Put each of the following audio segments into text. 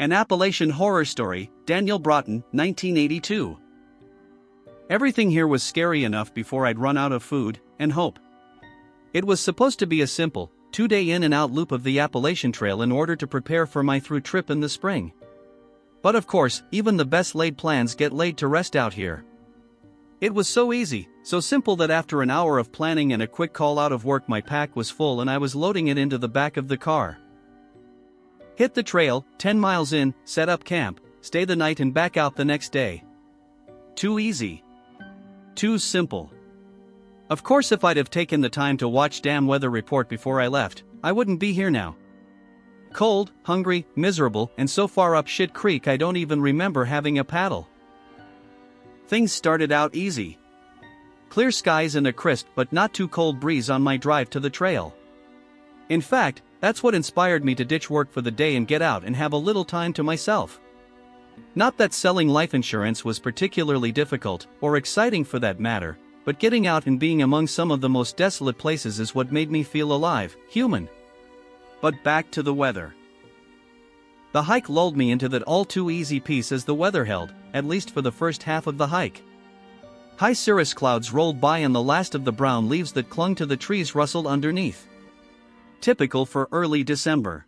An Appalachian Horror Story, Daniel Broughton, 1982. Everything here was scary enough before I'd run out of food and hope. It was supposed to be a simple, 2-day in and out loop of the Appalachian Trail in order to prepare for my through trip in the spring. But of course, even the best laid plans get laid to rest out here. It was so easy, so simple that after an hour of planning and a quick call out of work, my pack was full and I was loading it into the back of the car. Hit the trail, 10 miles in, set up camp, stay the night and back out the next day. Too easy. Too simple. Of course, if I'd have taken the time to watch damn weather report before I left, I wouldn't be here now. Cold, hungry, miserable, and so far up shit creek I don't even remember having a paddle. Things started out easy. Clear skies and a crisp but not too cold breeze on my drive to the trail. In fact, that's what inspired me to ditch work for the day and get out and have a little time to myself. Not that selling life insurance was particularly difficult, or exciting for that matter, but getting out and being among some of the most desolate places is what made me feel alive, human. But back to the weather. The hike lulled me into that all-too-easy peace as the weather held, at least for the first half of the hike. High cirrus clouds rolled by and the last of the brown leaves that clung to the trees rustled underneath. Typical for early December.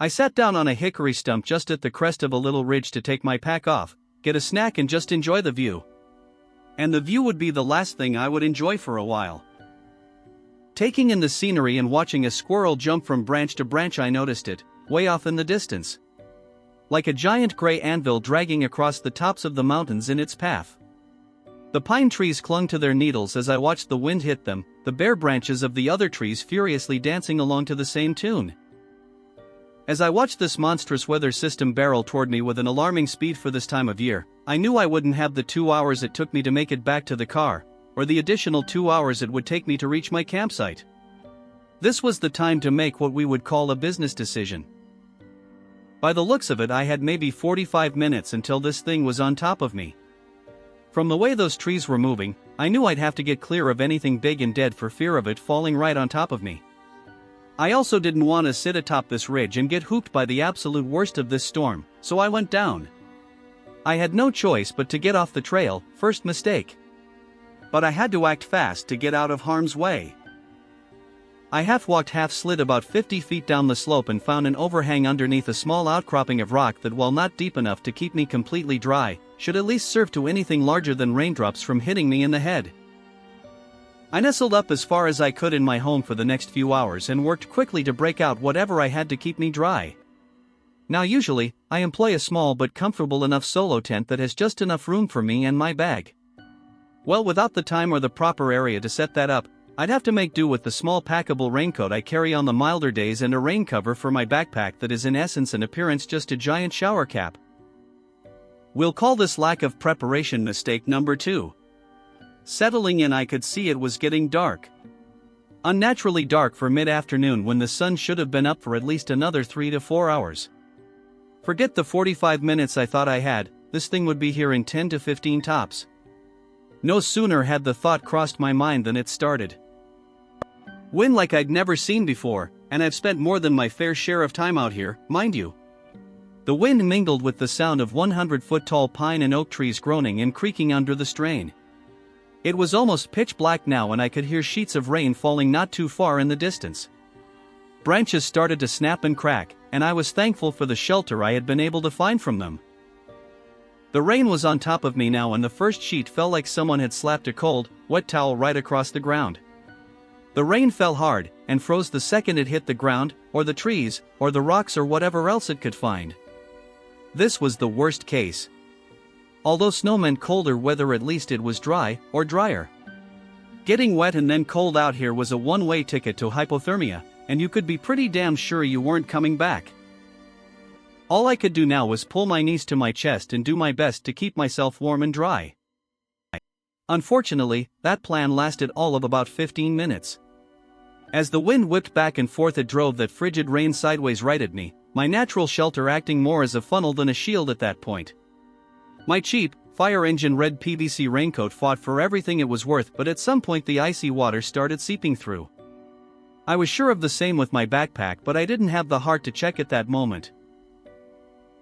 I sat down on a hickory stump just at the crest of a little ridge to take my pack off, get a snack and just enjoy the view. And the view would be the last thing I would enjoy for a while. Taking in the scenery and watching a squirrel jump from branch to branch, I noticed it, way off in the distance. Like a giant gray anvil dragging across the tops of the mountains in its path. The pine trees clung to their needles as I watched the wind hit them, the bare branches of the other trees furiously dancing along to the same tune. As I watched this monstrous weather system barrel toward me with an alarming speed for this time of year, I knew I wouldn't have the 2 hours it took me to make it back to the car, or the additional 2 hours it would take me to reach my campsite. This was the time to make what we would call a business decision. By the looks of it, I had maybe 45 minutes until this thing was on top of me. From the way those trees were moving, I knew I'd have to get clear of anything big and dead for fear of it falling right on top of me. I also didn't want to sit atop this ridge and get hooped by the absolute worst of this storm, so I went down. I had no choice but to get off the trail, first mistake. But I had to act fast to get out of harm's way. I half-walked, half-slid about 50 feet down the slope and found an overhang underneath a small outcropping of rock that, while not deep enough to keep me completely dry, should at least serve to anything larger than raindrops from hitting me in the head. I nestled up as far as I could in my home for the next few hours and worked quickly to break out whatever I had to keep me dry. Now usually, I employ a small but comfortable enough solo tent that has just enough room for me and my bag. Well, without the time or the proper area to set that up, I'd have to make do with the small packable raincoat I carry on the milder days and a rain cover for my backpack that is in essence and appearance just a giant shower cap. We'll call this lack of preparation mistake number 2. Settling in, I could see it was getting dark. Unnaturally dark for mid-afternoon when the sun should have been up for at least another 3 to 4 hours. Forget the 45 minutes I thought I had, this thing would be here in 10 to 15 tops. No sooner had the thought crossed my mind than it started. Wind like I'd never seen before, and I've spent more than my fair share of time out here, mind you. The wind mingled with the sound of 100-foot-tall pine and oak trees groaning and creaking under the strain. It was almost pitch black now and I could hear sheets of rain falling not too far in the distance. Branches started to snap and crack, and I was thankful for the shelter I had been able to find from them. The rain was on top of me now and the first sheet fell like someone had slapped a cold, wet towel right across the ground. The rain fell hard, and froze the second it hit the ground, or the trees, or the rocks or whatever else it could find. This was the worst case. Although snow meant colder weather, at least it was dry, or drier. Getting wet and then cold out here was a one-way ticket to hypothermia, and you could be pretty damn sure you weren't coming back. All I could do now was pull my knees to my chest and do my best to keep myself warm and dry. Unfortunately, that plan lasted all of about 15 minutes. As the wind whipped back and forth, it drove that frigid rain sideways right at me, my natural shelter acting more as a funnel than a shield at that point. My cheap, fire engine red PVC raincoat fought for everything it was worth, but at some point the icy water started seeping through. I was sure of the same with my backpack, but I didn't have the heart to check at that moment.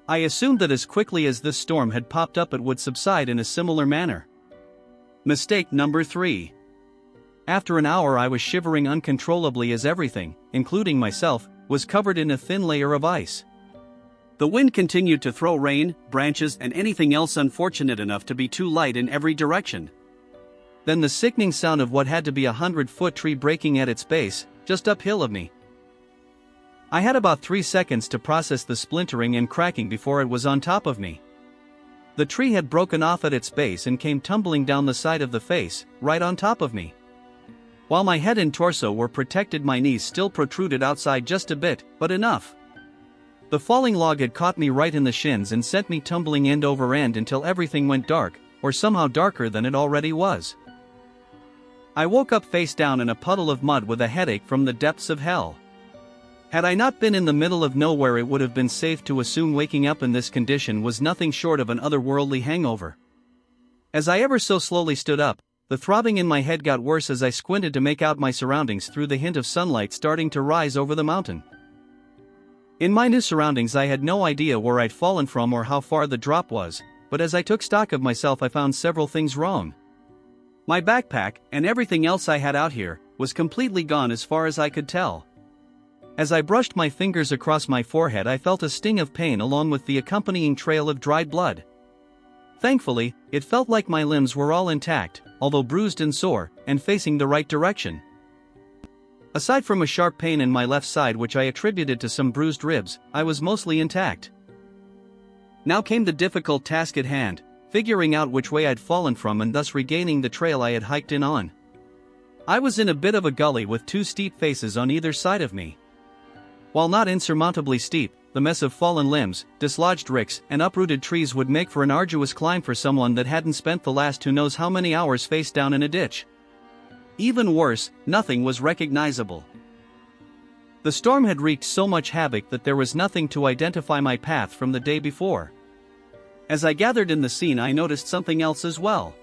I assumed that as quickly as this storm had popped up it would subside in a similar manner. Mistake number 3. After an hour I was shivering uncontrollably as everything, including myself, was covered in a thin layer of ice. The wind continued to throw rain, branches and anything else unfortunate enough to be too light in every direction. Then the sickening sound of what had to be a 100-foot tree breaking at its base, just uphill of me. I had about 3 seconds to process the splintering and cracking before it was on top of me. The tree had broken off at its base and came tumbling down the side of the face, right on top of me. While my head and torso were protected, my knees still protruded outside just a bit, but enough. The falling log had caught me right in the shins and sent me tumbling end over end until everything went dark, or somehow darker than it already was. I woke up face down in a puddle of mud with a headache from the depths of hell. Had I not been in the middle of nowhere, it would have been safe to assume waking up in this condition was nothing short of an otherworldly hangover. As I ever so slowly stood up, the throbbing in my head got worse as I squinted to make out my surroundings through the hint of sunlight starting to rise over the mountain. In my new surroundings I had no idea where I'd fallen from or how far the drop was, but as I took stock of myself I found several things wrong. My backpack, and everything else I had out here, was completely gone as far as I could tell. As I brushed my fingers across my forehead I felt a sting of pain along with the accompanying trail of dried blood. Thankfully, it felt like my limbs were all intact, although bruised and sore, and facing the right direction. Aside from a sharp pain in my left side which I attributed to some bruised ribs, I was mostly intact. Now came the difficult task at hand, figuring out which way I'd fallen from and thus regaining the trail I had hiked in on. I was in a bit of a gully with 2 steep faces on either side of me. While not insurmountably steep, the mess of fallen limbs, dislodged ricks, and uprooted trees would make for an arduous climb for someone that hadn't spent the last who knows how many hours face down in a ditch. Even worse, nothing was recognizable. The storm had wreaked so much havoc that there was nothing to identify my path from the day before. As I gathered in the scene I noticed something else as well.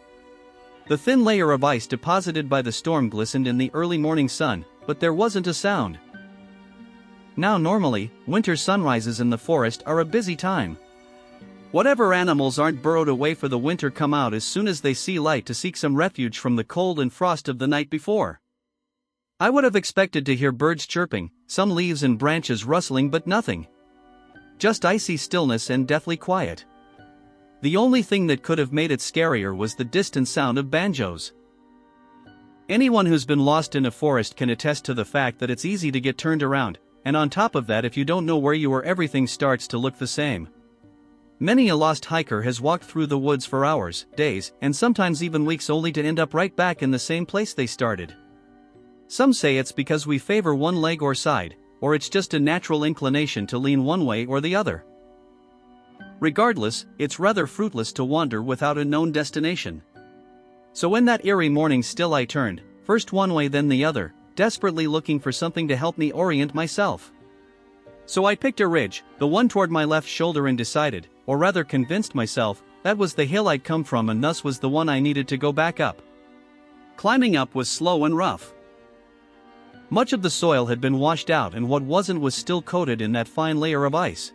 The thin layer of ice deposited by the storm glistened in the early morning sun, but there wasn't a sound. Now normally, winter sunrises in the forest are a busy time. Whatever animals aren't burrowed away for the winter come out as soon as they see light to seek some refuge from the cold and frost of the night before. I would have expected to hear birds chirping, some leaves and branches rustling, but nothing. Just icy stillness and deathly quiet. The only thing that could have made it scarier was the distant sound of banjos. Anyone who's been lost in a forest can attest to the fact that it's easy to get turned around, and on top of that if you don't know where you are everything starts to look the same. Many a lost hiker has walked through the woods for hours, days, and sometimes even weeks only to end up right back in the same place they started. Some say it's because we favor one leg or side, or it's just a natural inclination to lean one way or the other. Regardless, it's rather fruitless to wander without a known destination. So in that eerie morning still I turned, first one way then the other, desperately looking for something to help me orient myself. So I picked a ridge, the one toward my left shoulder, and decided, or rather convinced myself, that was the hill I'd come from and thus was the one I needed to go back up. Climbing up was slow and rough. Much of the soil had been washed out and what wasn't was still coated in that fine layer of ice.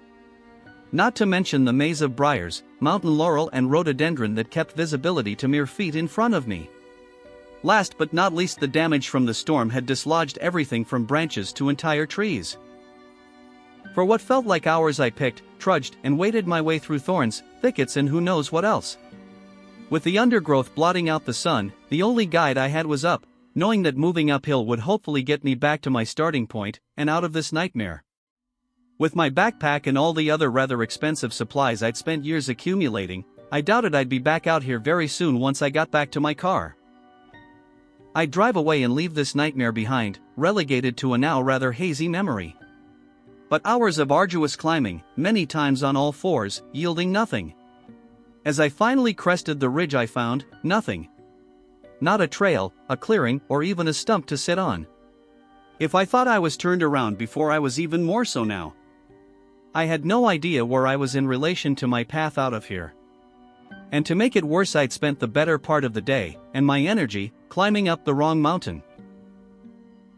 Not to mention the maze of briars, mountain laurel and rhododendron that kept visibility to mere feet in front of me. Last but not least, the damage from the storm had dislodged everything from branches to entire trees. For what felt like hours I picked, trudged, and waded my way through thorns, thickets and who knows what else. With the undergrowth blotting out the sun, the only guide I had was up, knowing that moving uphill would hopefully get me back to my starting point, and out of this nightmare. With my backpack and all the other rather expensive supplies I'd spent years accumulating, I doubted I'd be back out here very soon once I got back to my car. I'd drive away and leave this nightmare behind, relegated to a now rather hazy memory. But hours of arduous climbing, many times on all fours, yielding nothing. As I finally crested the ridge I found, nothing. Not a trail, a clearing, or even a stump to sit on. If I thought I was turned around before, I was even more so now. I had no idea where I was in relation to my path out of here. And to make it worse, I'd spent the better part of the day, and my energy, climbing up the wrong mountain.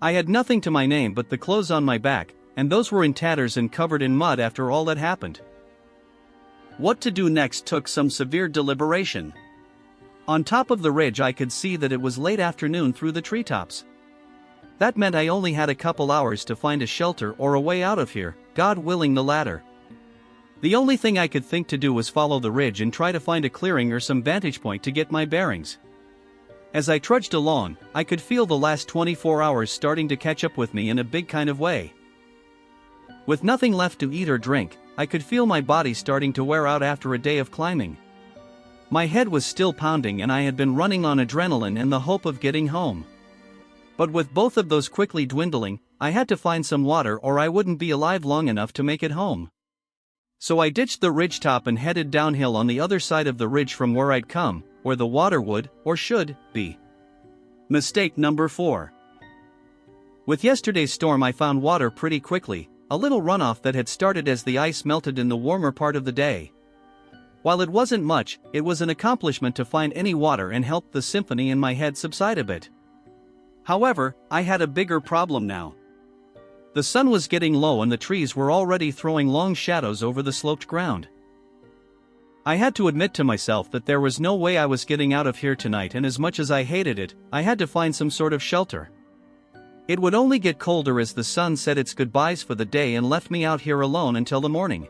I had nothing to my name but the clothes on my back, and those were in tatters and covered in mud after all that happened. What to do next took some severe deliberation. On top of the ridge I could see that it was late afternoon through the treetops. That meant I only had a couple hours to find a shelter or a way out of here, God willing the latter. The only thing I could think to do was follow the ridge and try to find a clearing or some vantage point to get my bearings. As I trudged along, I could feel the last 24 hours starting to catch up with me in a big kind of way. With nothing left to eat or drink, I could feel my body starting to wear out after a day of climbing. My head was still pounding and I had been running on adrenaline in the hope of getting home. But with both of those quickly dwindling, I had to find some water or I wouldn't be alive long enough to make it home. So I ditched the ridgetop and headed downhill on the other side of the ridge from where I'd come, where the water would, or should, be. Mistake number 4. With yesterday's storm I found water pretty quickly, a little runoff that had started as the ice melted in the warmer part of the day. While it wasn't much, it was an accomplishment to find any water and help the symphony in my head subside a bit. However, I had a bigger problem now. The sun was getting low and the trees were already throwing long shadows over the sloped ground. I had to admit to myself that there was no way I was getting out of here tonight, and as much as I hated it, I had to find some sort of shelter. It would only get colder as the sun said its goodbyes for the day and left me out here alone until the morning.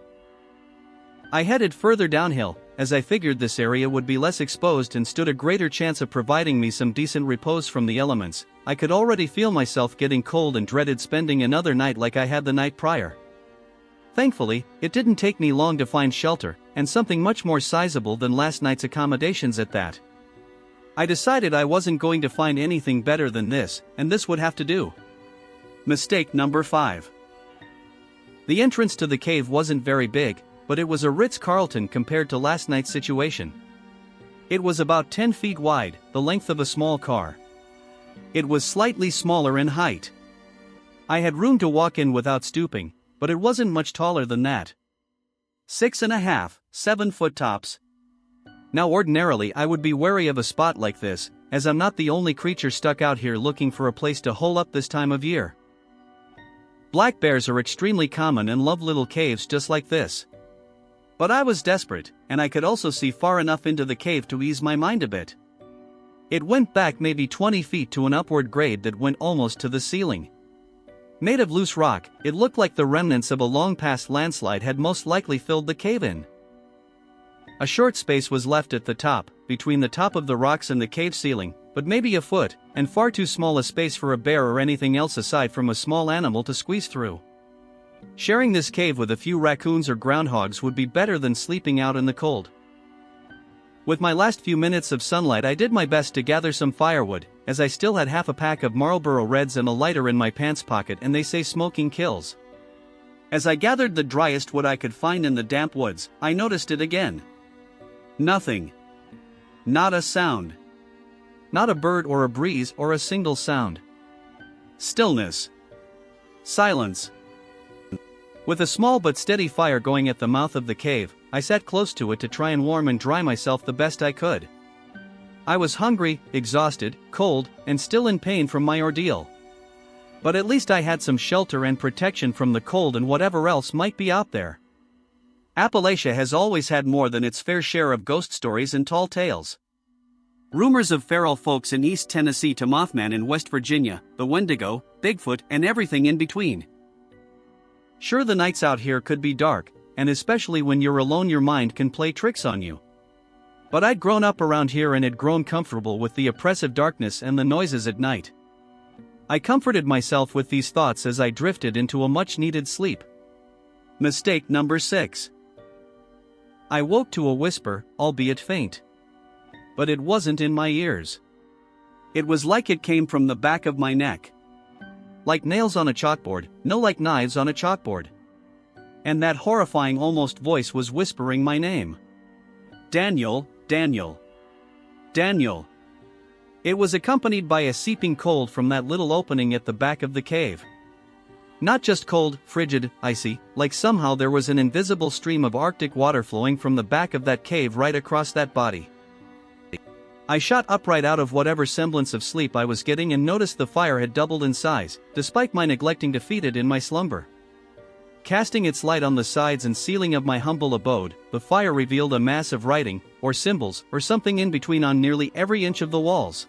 I headed further downhill, as I figured this area would be less exposed and stood a greater chance of providing me some decent repose from the elements. I could already feel myself getting cold and dreaded spending another night like I had the night prior. Thankfully, it didn't take me long to find shelter, and something much more sizable than last night's accommodations at that. I decided I wasn't going to find anything better than this, and this would have to do. Mistake number 5. The entrance to the cave wasn't very big, but it was a Ritz-Carlton compared to last night's situation. It was about 10 feet wide, the length of a small car. It was slightly smaller in height. I had room to walk in without stooping, but it wasn't much taller than that. 6.5, 7 foot tops. Now ordinarily I would be wary of a spot like this, as I'm not the only creature stuck out here looking for a place to hole up this time of year. Black bears are extremely common and love little caves just like this. But I was desperate, and I could also see far enough into the cave to ease my mind a bit. It went back maybe 20 feet to an upward grade that went almost to the ceiling. Made of loose rock, it looked like the remnants of a long-past landslide had most likely filled the cave in. A short space was left at the top, between the top of the rocks and the cave ceiling, but maybe a foot, and far too small a space for a bear or anything else aside from a small animal to squeeze through. Sharing this cave with a few raccoons or groundhogs would be better than sleeping out in the cold. With my last few minutes of sunlight I did my best to gather some firewood, as I still had half a pack of Marlboro Reds and a lighter in my pants pocket, and they say smoking kills. As I gathered the driest wood I could find in the damp woods, I noticed it again. Nothing. Not a sound. Not a bird or a breeze or a single sound. Stillness. Silence. With a small but steady fire going at the mouth of the cave, I sat close to it to try and warm and dry myself the best I could. I was hungry, exhausted, cold, and still in pain from my ordeal. But at least I had some shelter and protection from the cold and whatever else might be out there. Appalachia has always had more than its fair share of ghost stories and tall tales. Rumors of feral folks in East Tennessee to Mothman in West Virginia, the Wendigo, Bigfoot, and everything in between. Sure, the nights out here could be dark, and especially when you're alone your mind can play tricks on you. But I'd grown up around here and had grown comfortable with the oppressive darkness and the noises at night. I comforted myself with these thoughts as I drifted into a much-needed sleep. Mistake number 6. I woke to a whisper, albeit faint. But it wasn't in my ears. It was like it came from the back of my neck. Like nails on a chalkboard, no, like knives on a chalkboard. And that horrifying almost voice was whispering my name. Daniel, Daniel. Daniel. It was accompanied by a seeping cold from that little opening at the back of the cave. Not just cold, frigid, icy, like somehow there was an invisible stream of Arctic water flowing from the back of that cave right across that body. I shot upright out of whatever semblance of sleep I was getting and noticed the fire had doubled in size, despite my neglecting to feed it in my slumber. Casting its light on the sides and ceiling of my humble abode, the fire revealed a mass of writing, or symbols, or something in between on nearly every inch of the walls.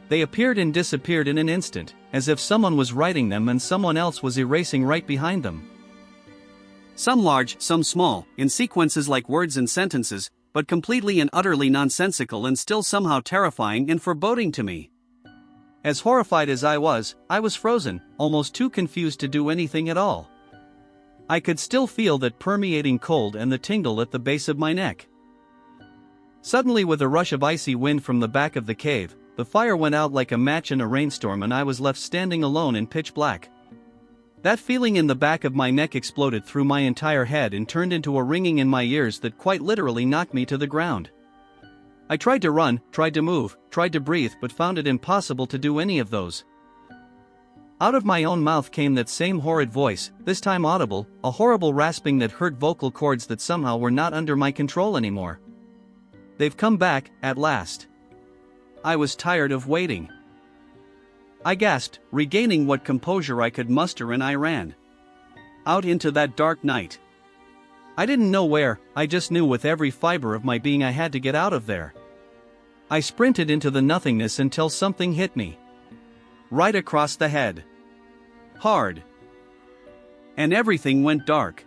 They appeared and disappeared in an instant, as if someone was writing them and someone else was erasing right behind them. Some large, some small, in sequences like words and sentences, but completely and utterly nonsensical and still somehow terrifying and foreboding to me. As horrified as I was frozen, almost too confused to do anything at all. I could still feel that permeating cold and the tingle at the base of my neck. Suddenly, with a rush of icy wind from the back of the cave, the fire went out like a match in a rainstorm and I was left standing alone in pitch black. That feeling in the back of my neck exploded through my entire head and turned into a ringing in my ears that quite literally knocked me to the ground. I tried to run, tried to move, tried to breathe, but found it impossible to do any of those. Out of my own mouth came that same horrid voice, this time audible, a horrible rasping that hurt vocal cords that somehow were not under my control anymore. They've come back, at last. I was tired of waiting. I gasped, regaining what composure I could muster, and I ran out into that dark night. I didn't know where, I just knew with every fiber of my being I had to get out of there. I sprinted into the nothingness until something hit me. Right across the head. Hard. And everything went dark.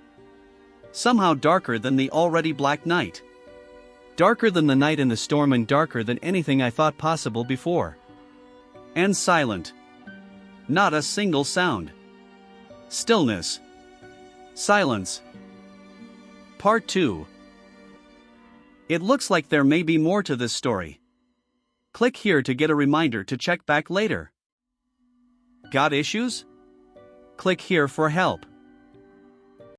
Somehow darker than the already black night. Darker than the night in the storm and darker than anything I thought possible before. And silent. Not a single sound. Stillness. Silence. Part 2. It looks like there may be more to this story. Click here to get a reminder to check back later. Got issues? Click here for help.